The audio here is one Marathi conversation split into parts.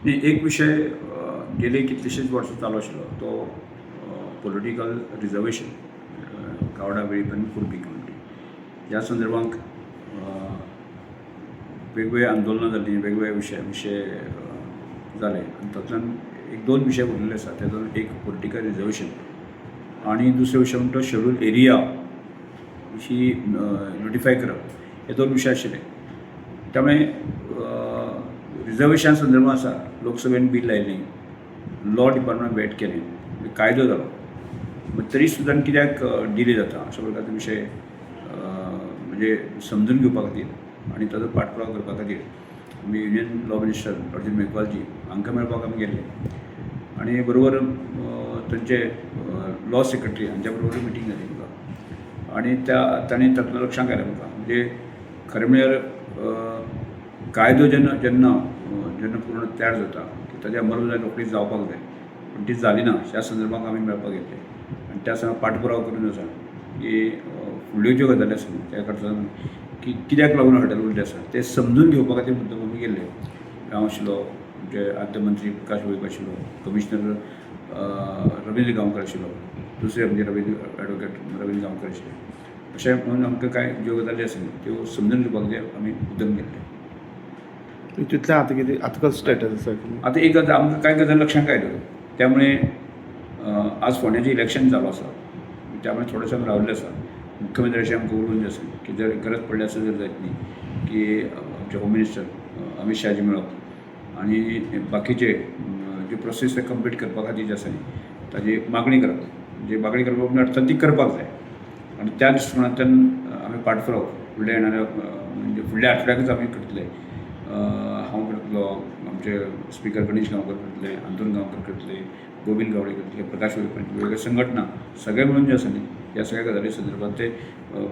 न्ही एक विशय गेले कितलीशींच वर्सां चालू आशिल्लो तो पॉलिटिकल रिजर्वेशन गावडा वेळीपण कुणबी कम्युनिटी ह्या संदर्भांत वेगवेगळी आंदोलनां जालीं वेगवेगळे विशय जाले आनी तातूंतल्यान एक दोन विशय उरलेले आसा तातूंत एक पॉलिटिकल रिजर्वेशन आनी दुसरो विशय म्हणटा तो शेड्यूल एरिया विशीं नोटिफाय करप हे दोन विशय आशिल्ले. त्यामुळे रिजर्वेशन संदर्भात आसा लोकसभेन बील लायिल्लें लॉ डिपार्टमेंट वेट केलें कायदो जालो तरी सुद्दां कित्याक डिले जाता अशा प्रकारचे विशय म्हणजे समजून घेवपा खातीर आनी ताचो पाठपुराव करपा खातीर आमी युनियन लॉ मिनिस्टर अर्जुन मेघवालजी हांकां मेळपाक आमी गेल्ले आनी बरोबर थंयचे लॉ सेक्रेटरी हांच्या बरोबर मिटींग जाली म्हाका आनी तांणी तातूंत लक्षांत घालें म्हाका म्हणजे खरें म्हळ्यार कायदो जेन्ना जेन्ना जेन्ना पूर्ण तयार जाता ताची अंमलबजावणी रोखडीच जावपाक जाय पूण ती जाली ना ह्या संदर्भांत आमी मेळपाक गेल्ले आनी त्या संदर्भांत पाठपुराव करून आसा की फुडल्यो ज्यो गजाली आसा त्या कडच्यान की कित्याक लागून हडल उरले आसा ते समजून घेवपा खातीर मुद्दम आमी गेल्ले. हांव आशिल्लो म्हणजे आद्य मंत्री प्रकाश वैभव आशिल्लो कमिशनर रवींद्र गांवकर आशिल्लो दुसरे म्हणजे एडवोकेट रवींद्र गांवकर आशिल्ले अशें म्हणून आमकां कांय ज्यो गजाली आसा त्यो समजून घेवपाक खातीर आमी मुद्दम गेल्ले. तितलें आतां कितें आतां कसो स्टेटस आसा आतां एक गजाल आमकां कांय गजाल लक्षांत आयल्यो त्यामुळे आज फोंड्याचें इलेक्शन चालू आसा त्यामुळे थोडेंशें आमी राविल्ले आसा मुख्यमंत्री अशें आमकां उलोवन आसा की जर गरज पडली आसत जर जायत न्ही की आमचे होम मिनिस्टर अमित शाहजी मेळप आनी बाकीचे जे प्रोसेस कंप्लीट करपा खातीर जे आसा न्ही ताजी मागणी करप जी मागणी करप म्हणल्यार ती करपाक जाय आनी त्या दृश्टिकोनांतल्यान आमी पाठपुराव फुडल्या येणाऱ्या म्हणजे फुडल्या आठवड्याकच आमी करतले. हांव करतलो आमचे स्पिकर गणेश गांवकर करतले अंतून गांवकर करतले गोविंद गावडे करतले प्रकाश वैभव वेगवेगळ्या संघटना सगळे मिळून जे आसा न्ही ह्या सगळ्या गजाली संदर्भात ते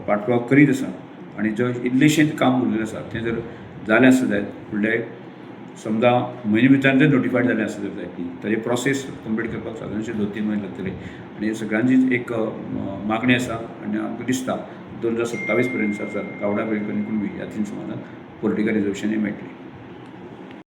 पाठपुराव करीत आसा आनी जो इल्लेशें काम उरलेलें आसा तें जर जालें आसत जायत फुडले समजा म्हयने भितर जर नोटिफायड जालें आसत जर जायत न्ही ताजी प्रोसेस कंप्लीट करपाक सादारणशे 2-3 म्हयने लागतले आनी हे सगळ्यांचीच एक मागणी आसा आनी आमकां दिसता 2027 पर्यंत गावडा वेळीपण कुणबी ह्या 3 समाजांक पॉलिटिकल रिजर्वेशन हें मेळटलें.